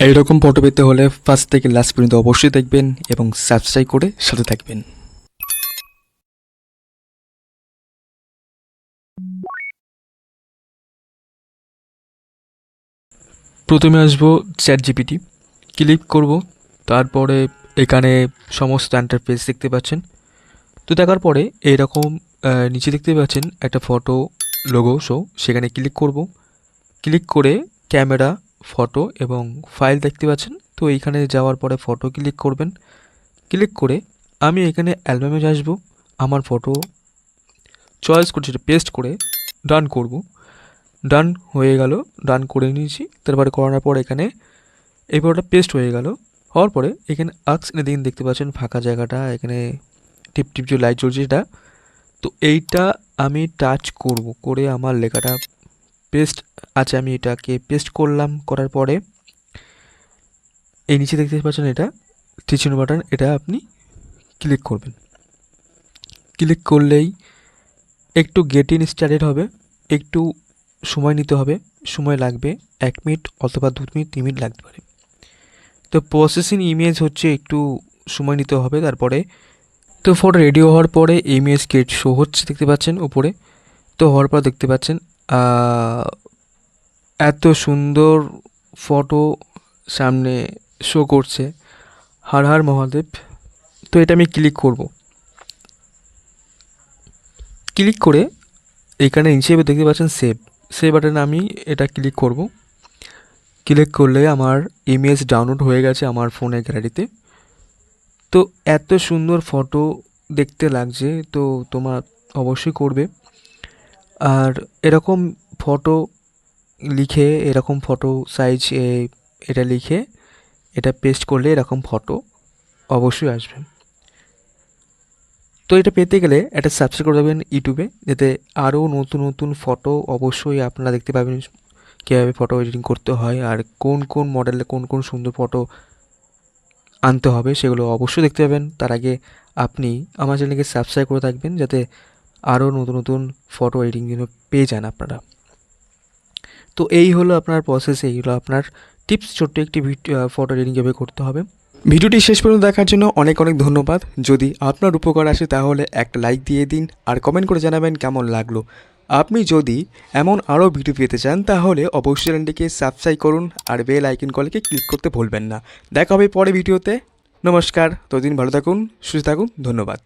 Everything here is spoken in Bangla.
এইরকম ফটো পেতে হলে ফার্স্ট থেকে লাস্ট পর্যন্ত অবশ্যই দেখবেন এবং সাবস্ক্রাইব করে সাথে থাকবেন। প্রথমে আসবো চ্যাট জিপিটি, ক্লিক করব। তারপরে এখানে সমস্ত ইন্টারফেস দেখতে পাচ্ছেন। তো দেখার পরে এইরকম নিচে দেখতে পাচ্ছেন একটা ফটো লোগো শো, সেখানে ক্লিক করব। ক্লিক করে ক্যামেরা, ফটো এবং ফাইল দেখতে পাচ্ছেন। তো এইখানে যাওয়ার পরে ফটো ক্লিক করবেন। ক্লিক করে আমি এখানে অ্যালবামে আসবো, আমার ফটো চয়েস করে সেটা পেস্ট করে ডান করব। ডান হয়ে গেল, ডান করে নিয়েছি। তারপরে করানোর পর এখানে এই ফটোটা পেস্ট হয়ে গেল। হওয়ার পরে এখানে আক্স এদিকে দেখতে পাচ্ছেন ফাঁকা জায়গাটা, এখানে টিপ টিপ যে লাইট জ্বলছে সেটা। তো এইটা আমি টাচ করব, করে আমার লেখাটা পেস্ট আছে, আমি এটাকে পেস্ট করলাম। করার পরে এই নিচে দেখতে পাচ্ছেন এটা টিচিং বাটন, এটা আপনি ক্লিক করবেন। ক্লিক করলেই একটু গেট ইন স্টার্টেড হবে, একটু সময় নিতে হবে, সময় লাগবে 1 মিনিট অথবা 2 মিনিট 3 মিনিট লাগতে পারে। তো প্রসেসিং ইমেজ হচ্ছে একটু সময় নিতে হবে। তারপরে তো ফটো রেডি হওয়ার পরে ইমেজ গেট শো হচ্ছে দেখতে পাচ্ছেন উপরে। তো হওয়ার পর দেখতে পাচ্ছেন এত সুন্দর ফটো সামনে শো করছে, হর হর মহাদেব। তো এটা আমি ক্লিক করব। ক্লিক করে এখানে নিচে দেখতে পাচ্ছেন সেভ, সেভ বাটনে আমি এটা ক্লিক করব। ক্লিক করলে আমার ইমেজ ডাউনলোড হয়ে গেছে আমার ফোনের গ্যালারিতে। তো এত সুন্দর ফটো দেখতে লাগছে, তো তোমার অবশ্যই করবে। আর এরকম ফটো লিখে, এরকম ফটো সাইজ এটা লিখে এটা পেস্ট করলে এরকম ফটো অবশ্যই আসবে। তো এটা পেতে গেলে একটা সাবস্ক্রাইব করে দেবেন ইউটিউবে, যাতে আরও নতুন নতুন ফটো অবশ্যই আপনারা দেখতে পাবেন, কীভাবে ফটো এডিটিং করতে হয় আর কোন কোন মডেলে কোন কোন সুন্দর ফটো আনতে হবে সেগুলো অবশ্যই দেখতে পাবেন। তার আগে আপনি আমার চ্যানেলকে সাবস্ক্রাইব করে থাকবেন, যাতে আরও নতুন নতুন ফটো এডিটিং যেন পেয়ে যান আপনারা। তো এই হলো আপনার প্রসেস, এই হলো আপনার টিপস, ছোট্ট একটি ফটো এডিটিং কীভাবে করতে হবে। ভিডিওটি শেষ পর্যন্ত দেখার জন্য অনেক অনেক ধন্যবাদ। যদি আপনার উপকার আসে তাহলে একটা লাইক দিয়ে দিন আর কমেন্ট করে জানাবেন কেমন লাগলো। আপনি যদি এমন আরও ভিডিও পেতে চান তাহলে অবশ্যই চ্যানেলটিকে সাবস্ক্রাইব করুন আর বেল আইকন কলকে ক্লিক করতে ভুলবেন না। দেখা হবে পরে ভিডিওতে। নমস্কার, ততদিন ভালো থাকুন, সুস্থ থাকুন, ধন্যবাদ।